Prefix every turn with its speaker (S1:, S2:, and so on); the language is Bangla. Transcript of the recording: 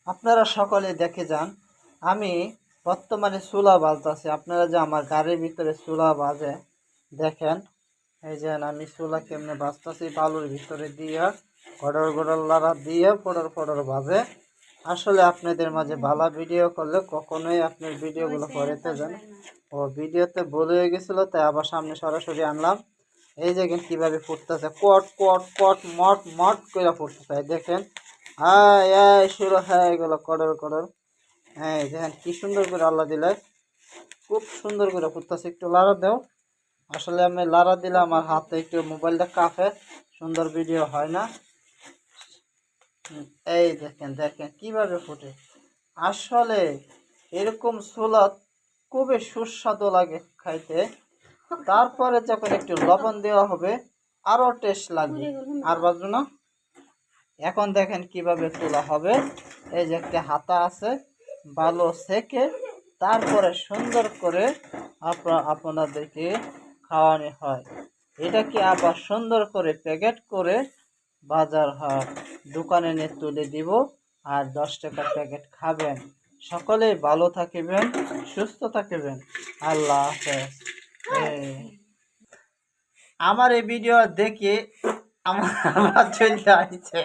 S1: আপনারা সকলে দেখে যান, আমি বর্তমানে চুলা বাজতেছি। আপনারা যে আমার গাড়ির ভিতরে চুলা বাজে দেখেন, এই যে আমি চুলা কেমনে বাজতেছি বালুর ভিতরে দিয়ে গড়র গড়র লাড়া দিয়ে ফোড়র ফোড়র বাজে। আসলে আপনাদের মাঝে ভালো ভিডিও করলে কখনোই আপনার ভিডিওগুলো করেতে যান, ও ভিডিওতে বলে গেছিল তাই আবার সামনে সরাসরি আনলাম। এই দেখেন কিভাবে ফুটতেছে, কট কট কট মট মট করে ফুটতেছে। দেখেন শুরু হয়ে গেল কডর কডর। হ্যাঁ দেখেন কি সুন্দর করে আল্লাহ দিলে, খুব সুন্দর করে ফুটতেছে। একটু লাড়া দাও। আসলে আমি লাড়া দিলে আমার হাতে একটু মোবাইলটা কাঁপে, সুন্দর ভিডিও হয় না। এই দেখেন দেখেন কিভাবে ফুটে। আসলে এরকম ছোলা খুবই সুস্বাদু লাগে খাইতে। তারপরে যখন একটু লবণ দেওয়া হবে আরো টেস্ট লাগবে। আর বাজবে না। এখন দেখেন কিভাবে তোলা হবে। এই যে একটা হাতা আছে, ভালো সেকে তারপরে সুন্দর করে আপনাদেরকে খাওয়ানো হয়। এটাকে আবার সুন্দর করে প্যাকেট করে বাজার হয়, দোকানে নিয়ে তুলে দিব। আর 10 টাকার প্যাকেট খাবেন। সকলেই ভালো থাকিবেন, সুস্থ থাকিবেন। আল্লাহ হাফেজ। আমার এই ভিডিও দেখে আমার চলে আসছে।